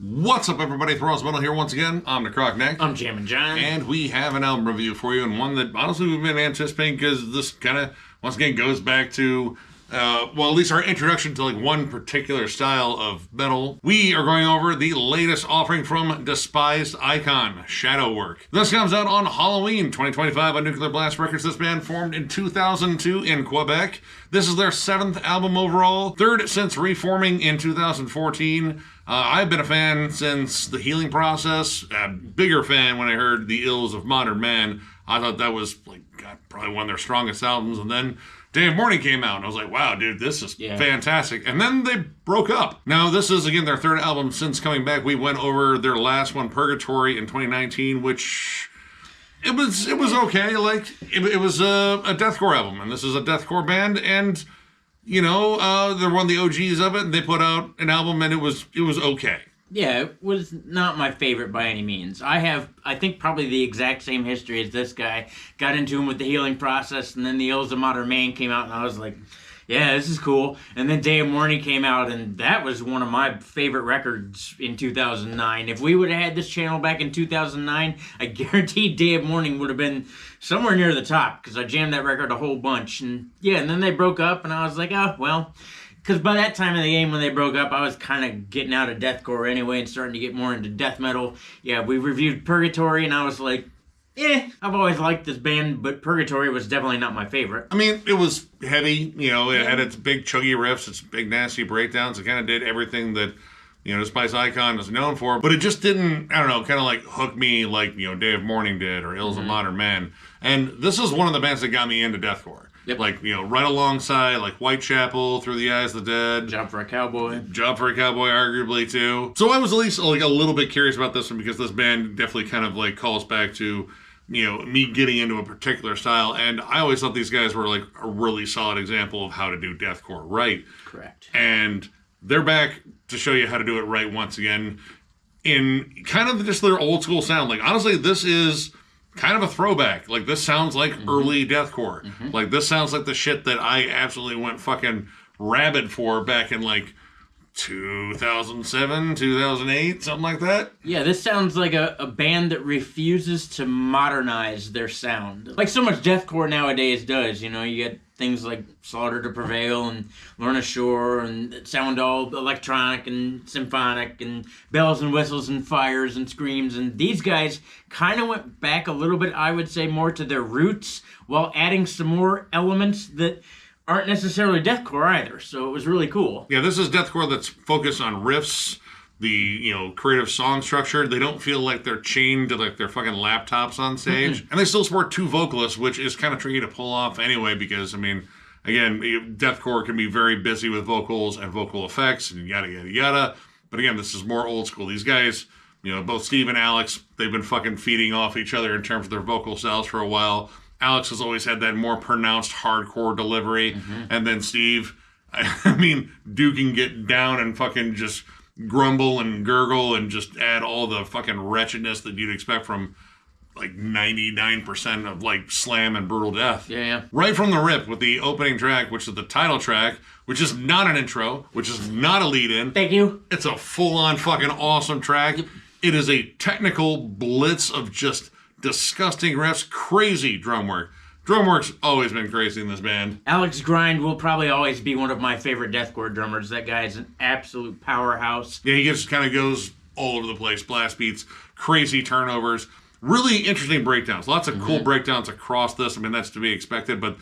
What's up, everybody? Thralls Metal here once again. I'm Necrotic. I'm Jammin John. And we have an album review for you, and one that honestly we've been anticipating because this kind of, once again, goes back to, at least our introduction to like one particular style of metal. We are going over the latest offering from Despised Icon, Shadow Work. This comes out on Halloween 2025 on Nuclear Blast Records. This band formed in 2002 in Quebec. This is their 7th album overall, 3rd since reforming in 2014. I've been a fan since The Healing Process, a bigger fan when I heard The Ills of Modern Man. I thought that was probably one of their strongest albums, and then Day of Mourning came out, and I was like, wow, dude, this is fantastic. And then they broke up. Now, this is, again, their 3rd album since coming back. We went over their last one, Purgatory, in 2019, which it was okay. Like, it was a deathcore album, and this is a deathcore band, and you know, they're one of the OGs of it, and they put out an album, and it was okay. Yeah, it was not my favorite by any means. I think, probably the exact same history as this guy. Got into him with The Healing Process, and then The Ills of Modern Man came out, and I was like, yeah, this is cool. And then Day of Mourning came out, and that was one of my favorite records in 2009. If we would have had this channel back in 2009, I guarantee Day of Mourning would have been somewhere near the top, because I jammed that record a whole bunch. And yeah, and then they broke up, and I was like, oh, well, because by that time of the game when they broke up, I was kind of getting out of deathcore anyway and starting to get more into death metal. Yeah, we reviewed Purgatory, and I was like, I've always liked this band, but Purgatory was definitely not my favorite. I mean, it was heavy, you know, it had its big chuggy riffs, its big nasty breakdowns. It kind of did everything that, you know, Despised Icon is known for, but it just didn't, I don't know, kind of like hook me like, you know, Day of Mourning did, or Ills of Modern Man. And this is one of the bands that got me into deathcore. Yep. Like, you know, right alongside, like, Whitechapel, Through the Eyes of the Dead. Job for a Cowboy, arguably, too. So I was at least, like, a little bit curious about this one, because this band definitely kind of, like, calls back to, you know, me getting into a particular style. And I always thought these guys were, like, a really solid example of how to do deathcore right. Correct. And they're back to show you how to do it right once again in kind of just their old school sound. Like, honestly, this is kind of a throwback. Like, this sounds like early deathcore. Like, this sounds like the shit that I absolutely went fucking rabid for back in, like, 2007, 2008, something like that. Yeah, this sounds like a band that refuses to modernize their sound. Like so much deathcore nowadays does, you know, you get things like Slaughter to Prevail and Lorna Shore, and that sound all electronic and symphonic and bells and whistles and fires and screams, and these guys kind of went back a little bit, I would say, more to their roots while adding some more elements that aren't necessarily deathcore either, so it was really cool. Yeah, this is deathcore that's focused on riffs, the, you know, creative song structure. They don't feel like they're chained to, like, their fucking laptops on stage. And they still support 2 vocalists, which is kind of tricky to pull off anyway, because, I mean, again, deathcore can be very busy with vocals and vocal effects and yada, yada, yada. But again, this is more old school. These guys, you know, both Steve and Alex, they've been fucking feeding off each other in terms of their vocal styles for a while. Alex has always had that more pronounced hardcore delivery. And then Steve, I mean, Duke can get down and fucking just grumble and gurgle and just add all the fucking wretchedness that you'd expect from like 99% of like slam and brutal death. Yeah. Right from the rip with the opening track, which is the title track, which is not an intro, which is not a lead-in. Thank you. It's a full-on fucking awesome track. It is a technical blitz of just disgusting riffs, crazy drum work. Drum work's always been crazy in this band. Alex Grind will probably always be one of my favorite deathcore drummers. That guy is an absolute powerhouse. Yeah, he just kind of goes all over the place. Blast beats, crazy turnovers, really interesting breakdowns. Lots of cool breakdowns across this. I mean, that's to be expected. But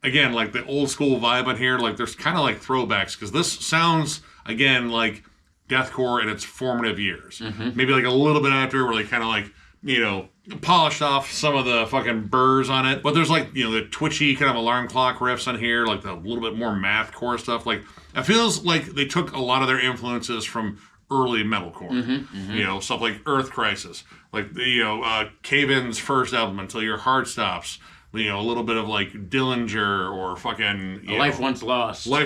again, like the old school vibe on here, like there's kind of like throwbacks, because this sounds, again, like deathcore in its formative years. Maybe like a little bit after, where like kind of like, you know, polished off some of the fucking burrs on it. But there's like, you know, the twitchy kind of alarm clock riffs on here, like the little bit more mathcore stuff. Like, it feels like they took a lot of their influences from early metalcore. You know, stuff like Earth Crisis, like the, you know, Cave-In's first album, Until Your Heart Stops. You know, a little bit of like Dillinger or fucking Life Once Lost. Fucking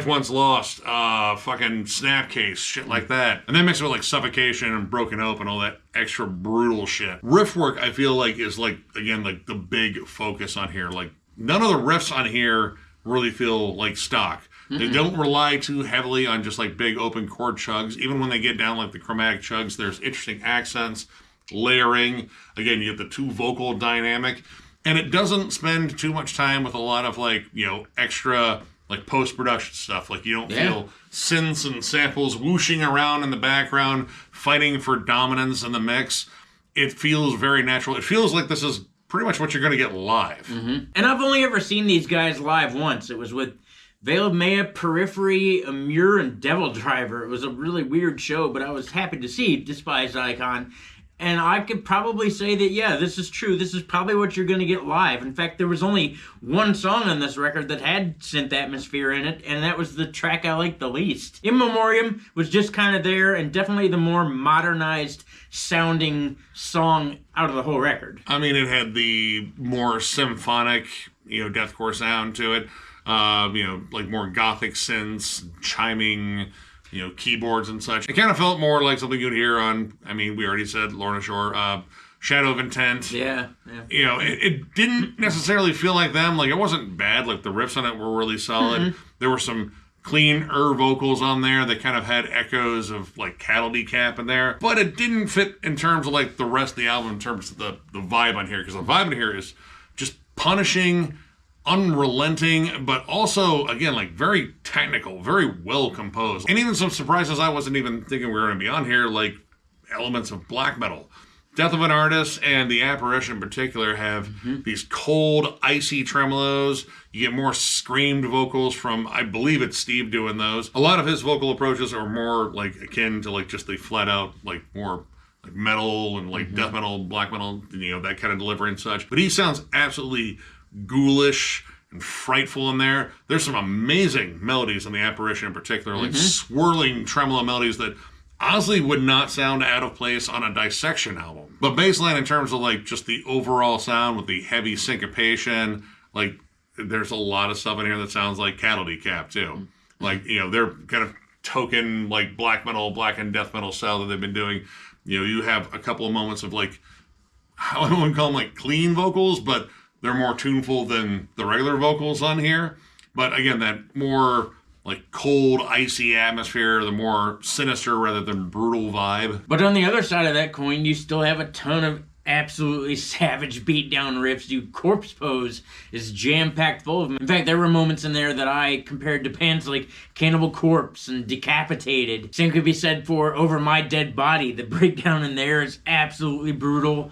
Snapcase, shit like that. And then mix it with like Suffocation and Broken Open, all that extra brutal shit. Riff work, I feel like, is like, again, like the big focus on here. Like, none of the riffs on here really feel like stock. They don't rely too heavily on just like big open chord chugs. Even when they get down like the chromatic chugs, there's interesting accents, layering. Again, you get the two vocal dynamic. And it doesn't spend too much time with a lot of like, extra like post-production stuff. Like you don't feel synths and samples whooshing around in the background, fighting for dominance in the mix. It feels very natural. It feels like this is pretty much what you're going to get live. And I've only ever seen these guys live once. It was with Veil of Maya, Periphery, Amur, and Devil Driver. It was a really weird show, but I was happy to see Despised Icon. And I could probably say that, yeah, this is true. This is probably what you're going to get live. In fact, there was only one song on this record that had synth atmosphere in it, and that was the track I liked the least. In Memoriam was just kind of there, and definitely the more modernized sounding song out of the whole record. I mean, it had the more symphonic, deathcore sound to it. Like more gothic synths, chiming, keyboards and such. It kind of felt more like something you'd hear on, we already said Lorna Shore, Shadow of Intent. Yeah. It didn't necessarily feel like them. Like, it wasn't bad. Like, the riffs on it were really solid. There were some clean-er vocals on there that kind of had echoes of, like, Cattle Decap in there. But it didn't fit in terms of, like, the rest of the album in terms of the vibe on here. Because the vibe on here is just punishing, unrelenting, but also, again, like very technical, very well composed. And even some surprises I wasn't even thinking we were going to be on here, like elements of black metal. Death of an Artist and The Apparition in particular have these cold, icy tremolos. You get more screamed vocals from, I believe it's Steve doing those. A lot of his vocal approaches are more like akin to like just the flat out, like more like metal and like death metal, black metal, that kind of delivery and such. But he sounds absolutely ghoulish and frightful in there. There's some amazing melodies in The Apparition in particular, like swirling tremolo melodies that honestly would not sound out of place on a Dissection album. But baseline in terms of like just the overall sound with the heavy syncopation, like there's a lot of stuff in here that sounds like Cattle Decap too. Like, they're kind of token like black metal, black and death metal style that they've been doing. You have a couple of moments of like, I wouldn't call them like clean vocals, but they're more tuneful than the regular vocals on here. But again, that more like cold, icy atmosphere, the more sinister rather than brutal vibe. But on the other side of that coin, you still have a ton of absolutely savage beatdown riffs. Corpse Pose is jam-packed full of them. In fact, there were moments in there that I compared to bands like Cannibal Corpse and Decapitated. Same could be said for Over My Dead Body. The breakdown in there is absolutely brutal.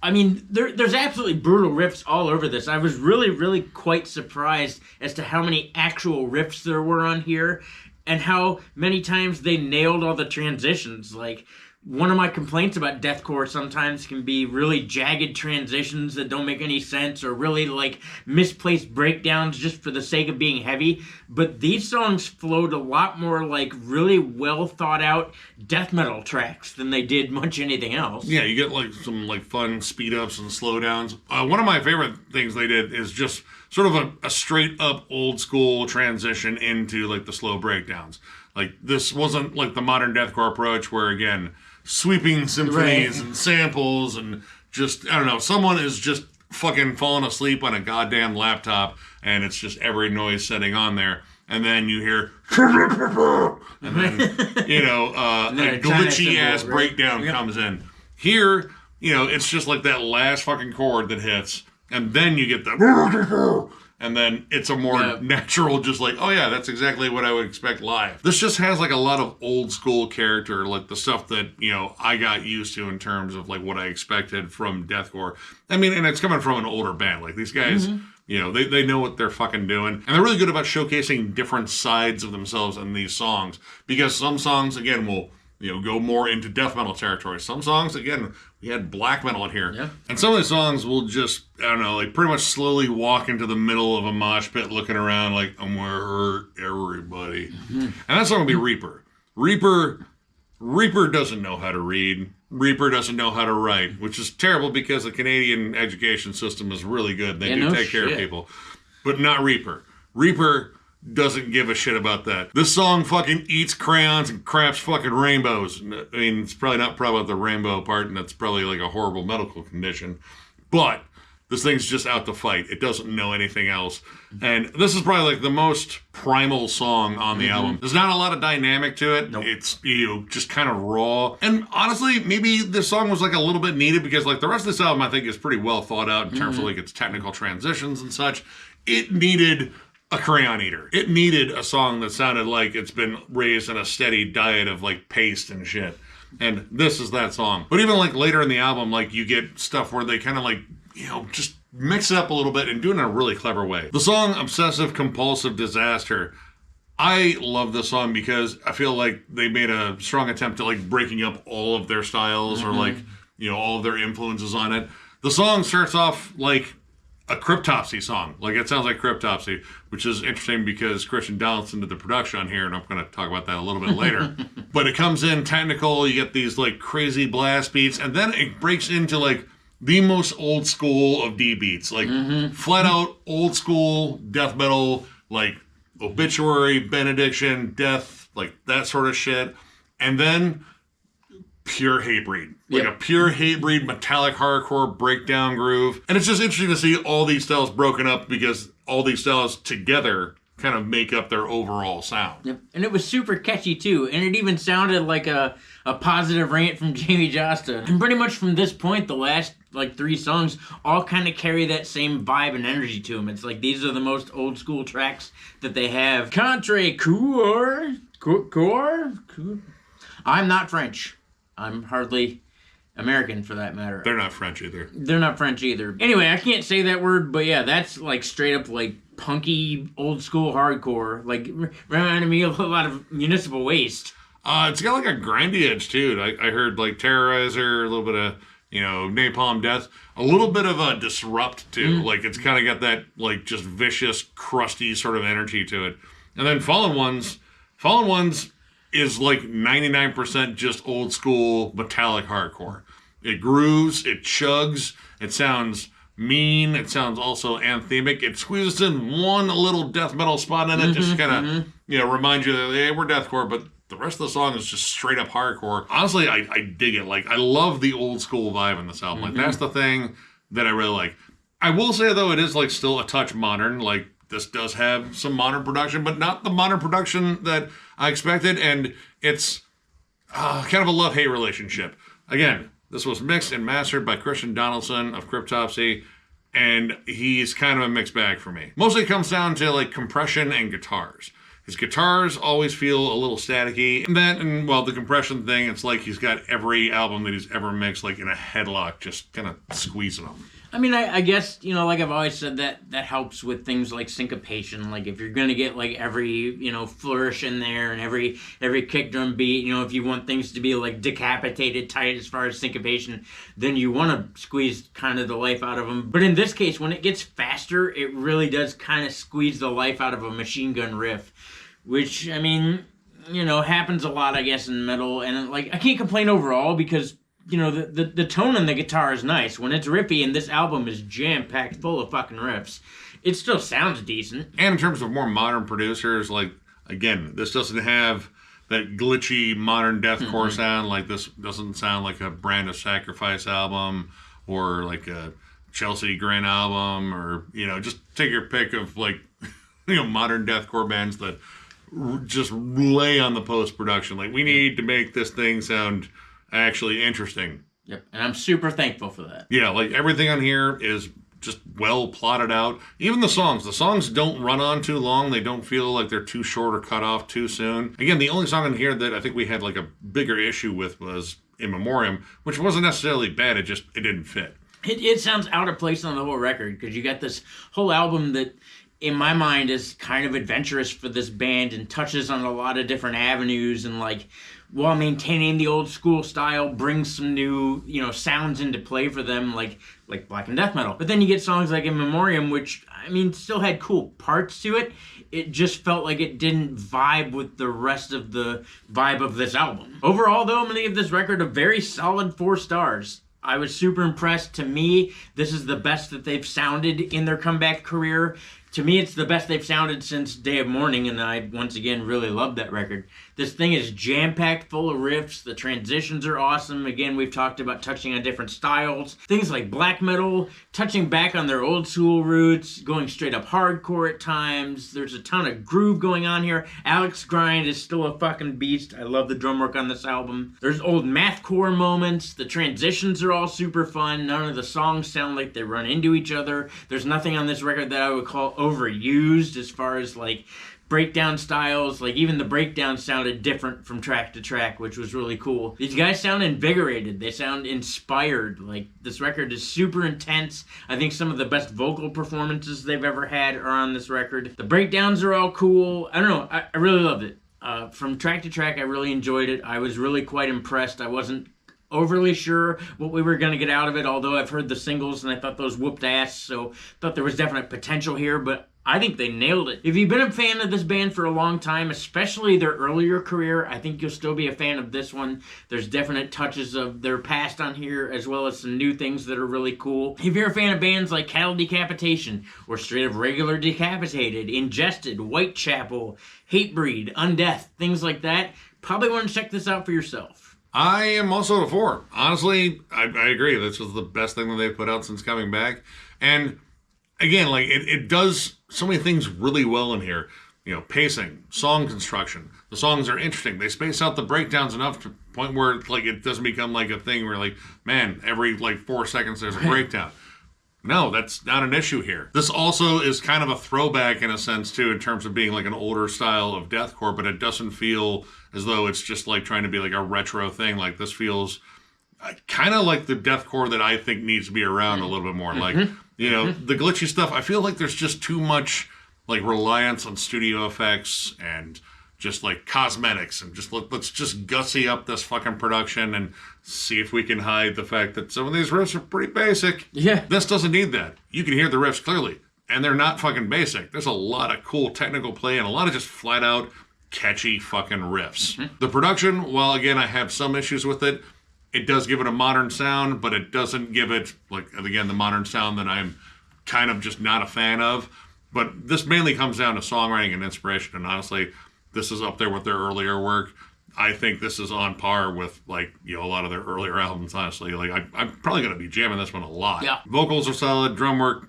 I mean, there's absolutely brutal riffs all over this. I was really, really quite surprised as to how many actual riffs there were on here and how many times they nailed all the transitions. Like, one of my complaints about deathcore sometimes can be really jagged transitions that don't make any sense or really like misplaced breakdowns just for the sake of being heavy. But these songs flowed a lot more like really well thought out death metal tracks than they did much anything else. Yeah, you get like some like fun speed ups and slow downs. One of my favorite things they did is just sort of a straight up old school transition into like the slow breakdowns. Like, this wasn't like the modern deathcore approach where, again, sweeping symphonies and samples and just, I don't know, someone is just fucking falling asleep on a goddamn laptop and it's just every noise setting on there. And then you hear, and then, a glitchy ass breakdown comes in. Here, it's just like that last fucking chord that hits, and then you get the, and then it's a more natural, just like, oh yeah, that's exactly what I would expect live. This just has like a lot of old school character, like the stuff that, I got used to in terms of like what I expected from deathcore. I mean, and it's coming from an older band. Like, these guys, they know what they're fucking doing. And they're really good about showcasing different sides of themselves in these songs. Because some songs, again, will go more into death metal territory. Some songs, again, we had black metal in here. Yeah. And some of the songs will just, I don't know, like pretty much slowly walk into the middle of a mosh pit looking around like, I'm gonna hurt everybody. And that song will be Reaper. Reaper doesn't know how to read. Reaper doesn't know how to write, which is terrible because the Canadian education system is really good. They do take care of people. But not Reaper. Reaper doesn't give a shit about that. This song fucking eats crayons and craps fucking rainbows. I mean, it's probably not proud about the rainbow part, and that's probably like a horrible medical condition. But This thing's just out to fight. It doesn't know anything else. And this is probably like the most primal song on the album. There's not a lot of dynamic to it. Nope. It's, just kind of raw. And honestly, maybe this song was like a little bit needed because like the rest of this album I think is pretty well thought out in terms of like its technical transitions and such. It needed a crayon eater. It needed a song that sounded like it's been raised in a steady diet of like paste and shit. And this is that song. But even like later in the album, like you get stuff where they kind of like, just mix it up a little bit and do it in a really clever way. The song Obsessive Compulsive Disaster, I love this song because I feel like they made a strong attempt at like breaking up all of their styles or like, all of their influences on it. The song starts off like a Cryptopsy song. Like it sounds like Cryptopsy, which is interesting because Christian Donaldson did the production on here, and I'm going to talk about that a little bit later. But it comes in technical, you get these like crazy blast beats, and then it breaks into like the most old school of D beats, like flat out old school death metal, like Obituary, Benediction, Death, like that sort of shit. And then pure Hatebreed. Like a pure Hatebreed metallic hardcore breakdown groove. And it's just interesting to see all these styles broken up because all these styles together kind of make up their overall sound. Yep. And it was super catchy too. And it even sounded like a positive rant from Jamie Josta. And pretty much from this point, the last like 3 songs all kind of carry that same vibe and energy to them. It's like these are the most old school tracks that they have. Contre Coeur. I'm not French. I'm hardly American for that matter. They're not French either. They're not French either. Anyway, I can't say that word, but yeah, that's like straight up like punky old school hardcore. Like reminded me of a lot of Municipal Waste. It's got like a grindy edge too. I heard like Terrorizer, a little bit of Napalm Death, a little bit of a Disrupt too. Like it's kind of got that like just vicious, crusty sort of energy to it. And then Fallen Ones is like 99% just old school metallic hardcore. It grooves, it chugs, it sounds mean, it sounds also anthemic. It squeezes in one little death metal spot in it, just kind of remind you that hey, we're deathcore, but the rest of the song is just straight up hardcore. Honestly, I dig it. Like I love the old school vibe in this album. Like that's the thing that I really like. I will say though, it is like still a touch modern. Like this does have some modern production, but not the modern production that I expected. And it's kind of a love-hate relationship. Again, this was mixed and mastered by Christian Donaldson of Cryptopsy, and he's kind of a mixed bag for me. Mostly it comes down to like compression and guitars. His guitars always feel a little staticky. And the compression thing, it's like he's got every album that he's ever mixed like in a headlock, just kind of squeezing them. I mean, I guess, like I've always said, that helps with things like syncopation. Like, if you're going to get, like, every, flourish in there and every kick drum beat, if you want things to be, like, decapitated tight as far as syncopation, then you want to squeeze kind of the life out of them. But in this case, when it gets faster, it really does kind of squeeze the life out of a machine gun riff, which, I mean, happens a lot, I guess, in metal. And, like, I can't complain overall because the tone on the guitar is nice. When it's riffy and this album is jam-packed full of fucking riffs, it still sounds decent. And in terms of more modern producers, like, again, this doesn't have that glitchy modern deathcore sound. Like, this doesn't sound like a Brand of Sacrifice album or like a Chelsea Grin album or, just take your pick of, like, modern deathcore bands that just lay on the post-production. Like, we need to make this thing sound actually interesting. Yep, and I'm super thankful for that. Yeah, like everything on here is just well plotted out. Even the songs don't run on too long. They don't feel like they're too short or cut off too soon. Again, the only song on here that I think we had like a bigger issue with was In Memoriam, which wasn't necessarily bad, it didn't fit. It sounds out of place on the whole record because you got this whole album that in my mind is kind of adventurous for this band and touches on a lot of different avenues and like while maintaining the old school style, brings some new, sounds into play for them, like black and death metal. But then you get songs like In Memoriam, which, I mean, still had cool parts to it. It just felt like it didn't vibe with the rest of the vibe of this album. Overall, though, I'm going to give this record a very solid 4 stars. I was super impressed. To me, this is the best that they've sounded in their comeback career. To me, it's the best they've sounded since Day of Mourning, and I, once again, really loved that record. This thing is jam-packed full of riffs. The transitions are awesome. Again, we've talked about touching on different styles. Things like black metal, touching back on their old school roots, going straight up hardcore at times. There's a ton of groove going on here. Alex Grind is still a fucking beast. I love the drum work on this album. There's old mathcore moments. The transitions are all super fun. None of the songs sound like they run into each other. There's nothing on this record that I would call overused as far as like breakdown styles. Like even the breakdown sounded different from track to track, which was really cool. These guys sound invigorated. They sound inspired. Like this record is super intense. I think some of the best vocal performances they've ever had are on this record. The breakdowns are all cool. I don't know. I really loved it. From track to track, I really enjoyed it. I was really quite impressed. I wasn't overly sure what we were going to get out of it, although I've heard the singles and I thought those whooped ass, so thought there was definite potential here, but I think they nailed it. If you've been a fan of this band for a long time, especially their earlier career, I think you'll still be a fan of this one. There's definite touches of their past on here, as well as some new things that are really cool. If you're a fan of bands like Cattle Decapitation, or straight up regular Decapitated, Ingested, Whitechapel, Hatebreed, Undeath, things like that, probably want to check this out for yourself. I am also a 4. Honestly, I agree. This was the best thing that they've put out since coming back. And again, like it does so many things really well in here. You know, pacing, song construction. The songs are interesting. They space out the breakdowns enough to the point where like it doesn't become like a thing where like, man, every like 4 seconds there's a breakdown. No, that's not an issue here. This also is kind of a throwback in a sense too, in terms of being like an older style of deathcore, but it doesn't feel as though it's just like trying to be like a retro thing. Like this feels kind of like the deathcore that I think needs to be around a little bit more. Like, you know, the glitchy stuff, I feel like there's just too much like reliance on studio effects and just like cosmetics and just let's just gussy up this fucking production and see if we can hide the fact that some of these riffs are pretty basic. Yeah. This doesn't need that. You can hear the riffs clearly, and they're not fucking basic. There's a lot of cool technical play and a lot of just flat out catchy fucking riffs. The production, while again I have some issues with it, it does give it a modern sound, but it doesn't give it, like, again, the modern sound that I'm kind of just not a fan of. But this mainly comes down to songwriting and inspiration, and honestly, this is up there with their earlier work. I think this is on par with, like, you know, a lot of their earlier albums, honestly. Like, I'm probably going to be jamming this one a lot. Yeah. Vocals are solid, drum work.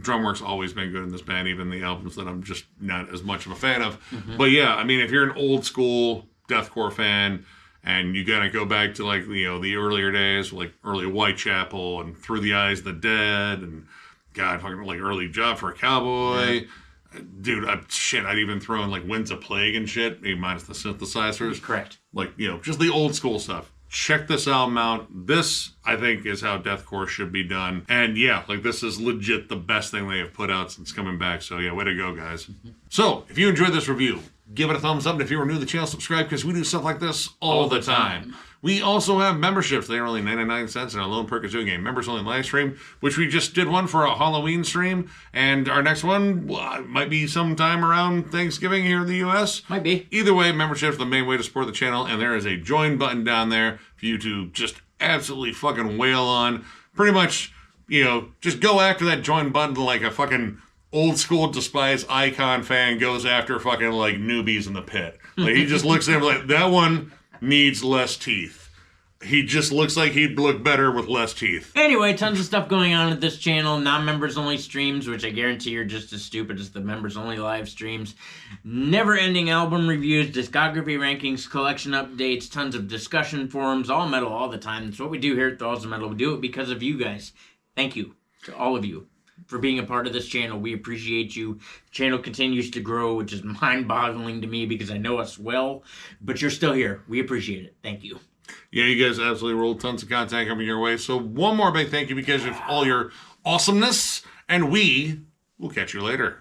Drum work's always been good in this band, even the albums that I'm just not as much of a fan of. But yeah, I mean, if you're an old school deathcore fan, and you gotta go back to like, you know, the earlier days, like early Whitechapel and Through the Eyes of the Dead and God, fucking like early Job for a Cowboy. Yeah. Dude, I'd even throw in like Winds of Plague and shit, maybe minus the synthesizers. Correct. Like, you know, just the old school stuff. Check this album out. This, I think, is how deathcore should be done. And yeah, like this is legit the best thing they have put out since coming back. So yeah, way to go, guys. So, if you enjoyed this review, give it a thumbs up. And if you are new to the channel, subscribe because we do stuff like this all the time. We also have memberships. They are only 99 cents, and our lone perk is doing a members only live stream, which we just did one for a Halloween stream. And our next one might be sometime around Thanksgiving here in the U.S. Might be. Either way, membership is the main way to support the channel, and there is a join button down there for you to just absolutely fucking wail on. Pretty much, you know, just go after that join button like a fucking old school Despised Icon fan goes after fucking like newbies in the pit. Like he just looks at him like, that one needs less teeth. He just looks like he'd look better with less teeth. Anyway, tons of stuff going on at this channel. Non-members only streams, which I guarantee are just as stupid as the members only live streams. Never-ending album reviews, discography rankings, collection updates, tons of discussion forums, all metal all the time. That's what we do here at Thralls of Metal. We do it because of you guys. Thank you to all of you for being a part of this channel. We appreciate you. The channel continues to grow, which is mind-boggling to me because I know us well, but you're still here. We appreciate it. Thank you. Yeah, you guys absolutely rolled. Tons of content coming your way. So one more big thank you because of all your awesomeness, and we will catch you later.